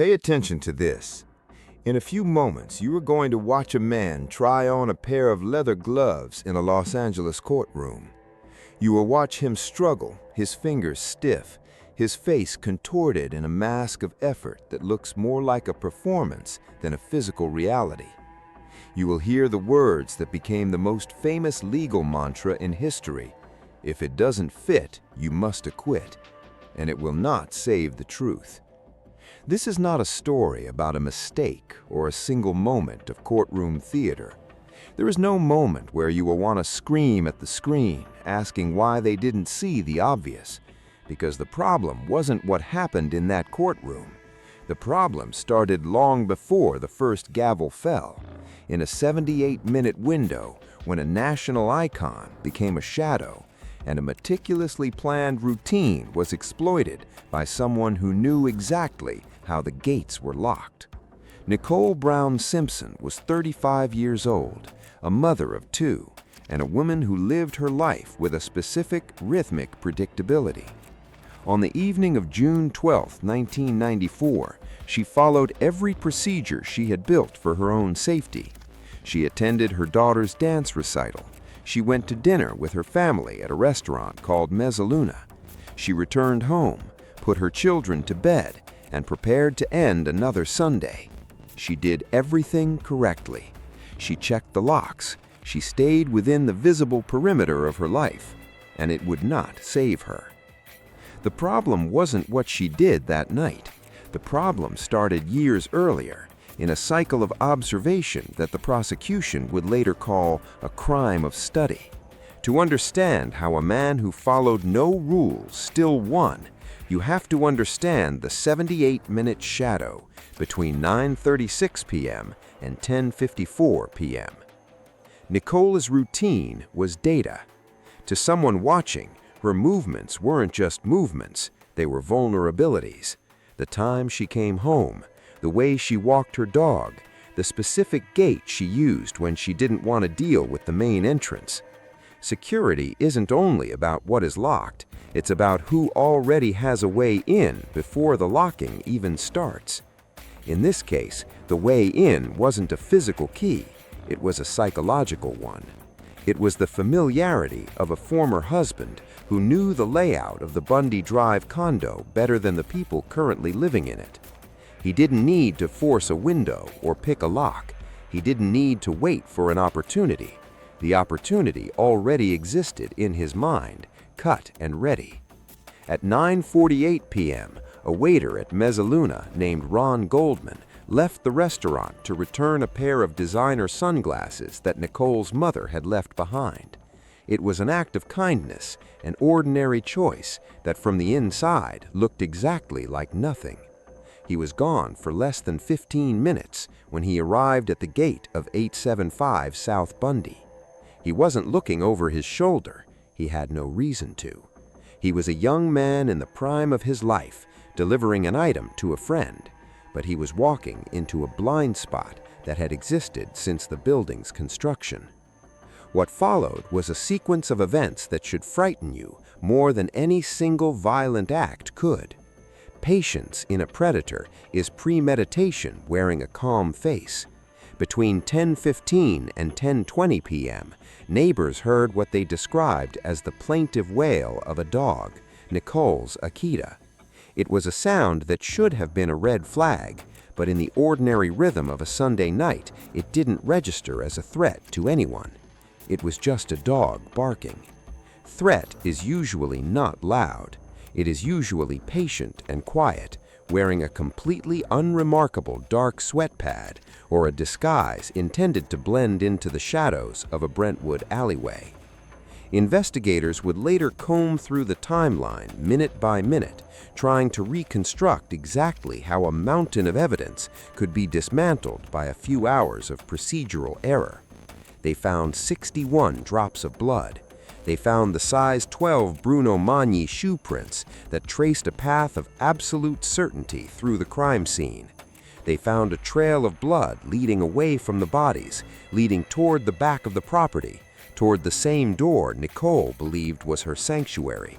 Pay attention to this. In a few moments, you are going to watch a man try on a pair of leather gloves in a Los Angeles courtroom. You will watch him struggle, his fingers stiff, his face contorted in a mask of effort that looks more like a performance than a physical reality. You will hear the words that became the most famous legal mantra in history: "If it doesn't fit, you must acquit," and it will not save the truth. This is not a story about a mistake or a single moment of courtroom theater. There is no moment where you will want to scream at the screen, asking why they didn't see the obvious, because the problem wasn't what happened in that courtroom. The problem started long before the first gavel fell, in a 78-minute window when a national icon became a shadow and a meticulously planned routine was exploited by someone who knew exactly how the gates were locked. Nicole Brown Simpson was 35 years old, a mother of two, and a woman who lived her life with a specific rhythmic predictability. On the evening of June 12, 1994, she followed every procedure she had built for her own safety. She attended her daughter's dance recital. She went to dinner with her family at a restaurant called Mezzaluna. She returned home, put her children to bed, and prepared to end another Sunday. She did everything correctly. She checked the locks. She stayed within the visible perimeter of her life, and it would not save her. The problem wasn't what she did that night. The problem started years earlier, in a cycle of observation that the prosecution would later call a crime of study. To understand how a man who followed no rules still won, you have to understand the 78-minute shadow between 9:36 p.m. and 10:54 p.m. Nicole's routine was data. To someone watching, her movements weren't just movements, they were vulnerabilities. The time she came home, the way she walked her dog, the specific gait she used when she didn't want to deal with the main entrance. Security isn't only about what is locked, it's about who already has a way in before the locking even starts. In this case, the way in wasn't a physical key, it was a psychological one. It was the familiarity of a former husband who knew the layout of the Bundy Drive condo better than the people currently living in it. He didn't need to force a window or pick a lock. He didn't need to wait for an opportunity. The opportunity already existed in his mind, cut and ready. At 9:48 p.m., a waiter at Mezzaluna named Ron Goldman left the restaurant to return a pair of designer sunglasses that Nicole's mother had left behind. It was an act of kindness, an ordinary choice that from the inside looked exactly like nothing. He was gone for less than 15 minutes when he arrived at the gate of 875 South Bundy. He wasn't looking over his shoulder. He had no reason to. He was a young man in the prime of his life, delivering an item to a friend, but he was walking into a blind spot that had existed since the building's construction. What followed was a sequence of events that should frighten you more than any single violent act could. Patience in a predator is premeditation wearing a calm face. Between 10:15 and 10:20 p.m., neighbors heard what they described as the plaintive wail of a dog, Nicole's Akita. It was a sound that should have been a red flag, but in the ordinary rhythm of a Sunday night, it didn't register as a threat to anyone. It was just a dog barking. Threat is usually not loud. It is usually patient and quiet, wearing a completely unremarkable dark sweat pad or a disguise intended to blend into the shadows of a Brentwood alleyway. Investigators would later comb through the timeline minute by minute, trying to reconstruct exactly how a mountain of evidence could be dismantled by a few hours of procedural error. They found 61 drops of blood. They found the size 12 Bruno Magni shoe prints that traced a path of absolute certainty through the crime scene. They found a trail of blood leading away from the bodies, leading toward the back of the property, toward the same door Nicole believed was her sanctuary.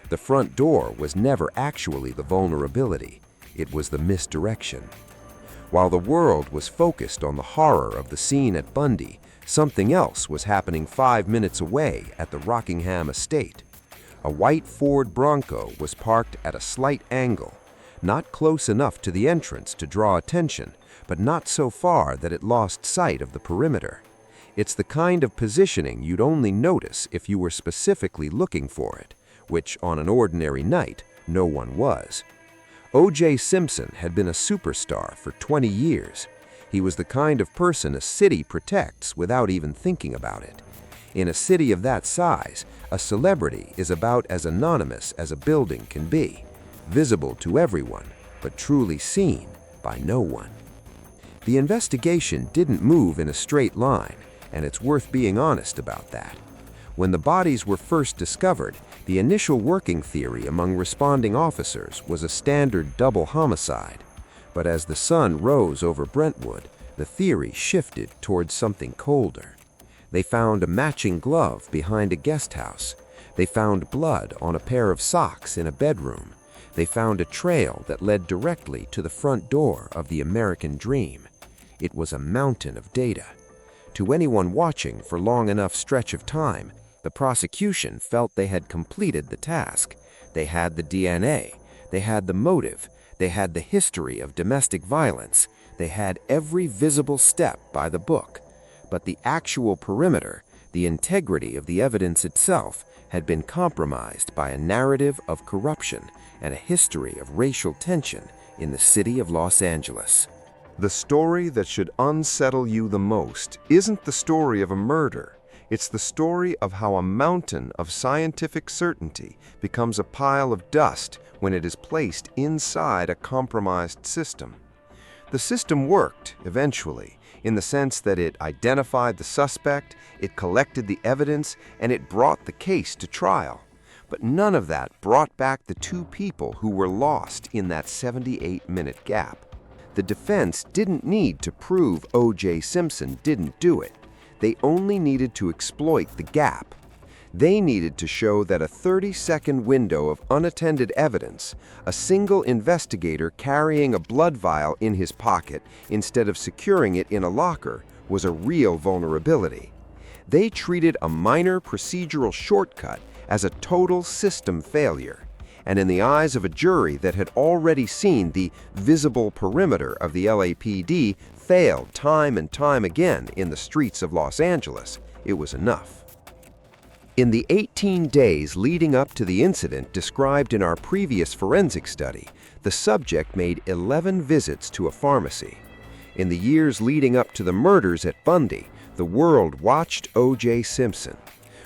The front door was never actually the vulnerability. it was the misdirection. While the world was focused on the horror of the scene at Bundy, something else was happening 5 minutes away at the Rockingham estate. A white Ford Bronco was parked at a slight angle, not close enough to the entrance to draw attention, but not so far that it lost sight of the perimeter. It's the kind of positioning you'd only notice if you were specifically looking for it, which on an ordinary night, no one was. O.J. Simpson had been a superstar for 20 years. He was the kind of person a city protects without even thinking about it. In a city of that size, a celebrity is about as anonymous as a building can be, visible to everyone, but truly seen by no one. The investigation didn't move in a straight line, and it's worth being honest about that. When the bodies were first discovered, the initial working theory among responding officers was a standard double homicide. But as the sun rose over Brentwood, the theory shifted towards something colder. They found a matching glove behind a guest house. They found blood on a pair of socks in a bedroom. They found a trail that led directly to the front door of the American Dream. It was a mountain of data. To anyone watching for long enough stretch of time, the prosecution felt they had completed the task. They had the DNA, they had the motive, they had the history of domestic violence, they had every visible step by the book. But the actual perimeter, the integrity of the evidence itself, had been compromised by a narrative of corruption and a history of racial tension in the city of Los Angeles. The story that should unsettle you the most isn't the story of a murder. It's the story of how a mountain of scientific certainty becomes a pile of dust when it is placed inside a compromised system. The system worked, eventually, in the sense that it identified the suspect, it collected the evidence, and it brought the case to trial. But none of that brought back the two people who were lost in that 78-minute gap. The defense didn't need to prove O.J. Simpson didn't do it. They only needed to exploit the gap. They needed to show that a 30-second window of unattended evidence, a single investigator carrying a blood vial in his pocket instead of securing it in a locker, was a real vulnerability. They treated a minor procedural shortcut as a total system failure. And in the eyes of a jury that had already seen the visible perimeter of the LAPD fail time and time again in the streets of Los Angeles, it was enough. In the 18 days leading up to the incident described in our previous forensic study, the subject made 11 visits to a pharmacy. In the years leading up to the murders at Bundy, the world watched O.J. Simpson.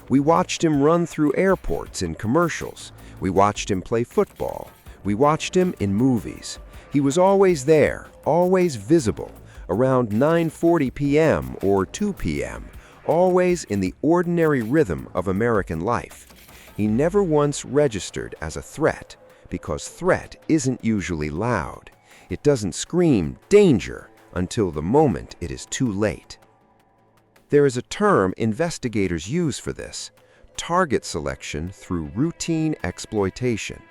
We watched him run through airports in commercials. We watched him play football. We watched him in movies. He was always there, always visible, around 9:40 p.m. or 2 p.m., always in the ordinary rhythm of American life. He never once registered as a threat, because threat isn't usually loud. It doesn't scream danger until the moment it is too late. There is a term investigators use for this: target selection through routine exploitation.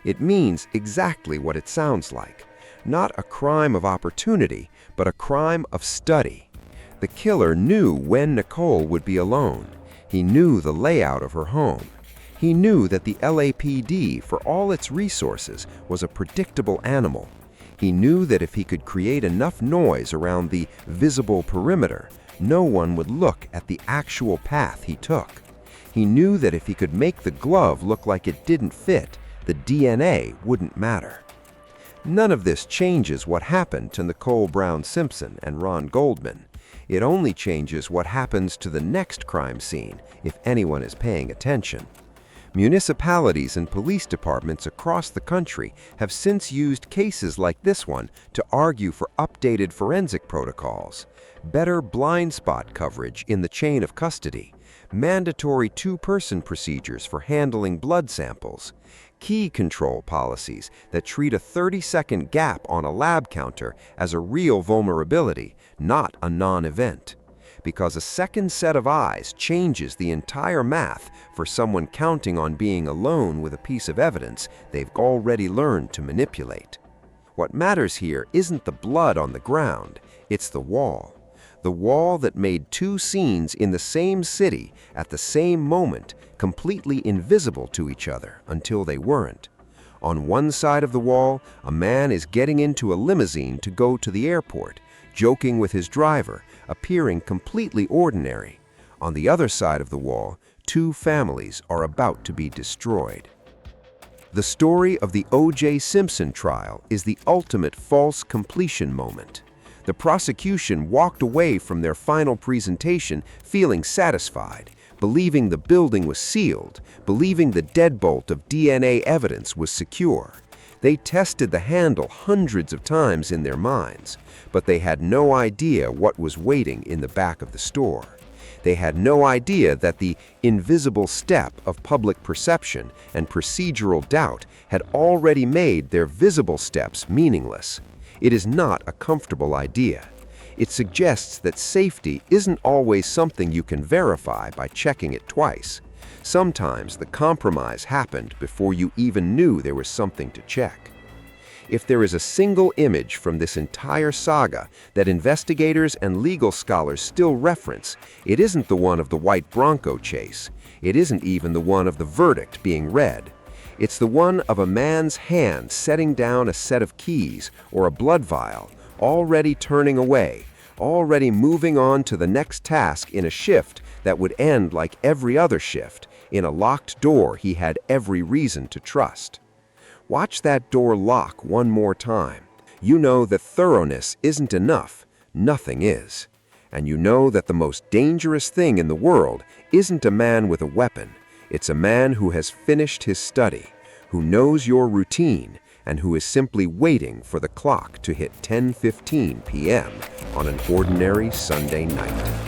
It means exactly what it sounds like. Not a crime of opportunity, but a crime of study. The killer knew when Nicole would be alone. He knew the layout of her home. He knew that the LAPD, for all its resources, was a predictable animal. He knew that if he could create enough noise around the visible perimeter, no one would look at the actual path he took. He knew that if he could make the glove look like it didn't fit, the DNA wouldn't matter. None of this changes what happened to Nicole Brown Simpson and Ron Goldman. It only changes what happens to the next crime scene, if anyone is paying attention. Municipalities and police departments across the country have since used cases like this one to argue for updated forensic protocols, better blind spot coverage in the chain of custody, mandatory two-person procedures for handling blood samples, key control policies that treat a 30-second gap on a lab counter as a real vulnerability, not a non-event. Because a second set of eyes changes the entire math for someone counting on being alone with a piece of evidence they've already learned to manipulate. What matters here isn't the blood on the ground, it's the wall. The wall that made two scenes in the same city at the same moment completely invisible to each other until they weren't. On one side of the wall, a man is getting into a limousine to go to the airport, joking with his driver, appearing completely ordinary. On the other side of the wall, two families are about to be destroyed. The story of the O.J. Simpson trial is the ultimate false completion moment. The prosecution walked away from their final presentation feeling satisfied, believing the building was sealed, believing the deadbolt of DNA evidence was secure. They tested the handle hundreds of times in their minds, but they had no idea what was waiting in the back of the store. They had no idea that the invisible step of public perception and procedural doubt had already made their visible steps meaningless. It is not a comfortable idea. It suggests that safety isn't always something you can verify by checking it twice. Sometimes the compromise happened before you even knew there was something to check. If there is a single image from this entire saga that investigators and legal scholars still reference, it isn't the one of the white Bronco chase. It isn't even the one of the verdict being read. It's the one of a man's hand setting down a set of keys or a blood vial, already turning away, already moving on to the next task in a shift that would end like every other shift, in a locked door he had every reason to trust. Watch that door lock one more time. You know that thoroughness isn't enough, nothing is. And you know that the most dangerous thing in the world isn't a man with a weapon. It's a man who has finished his study, who knows your routine, and who is simply waiting for the clock to hit 10:15 p.m. on an ordinary Sunday night.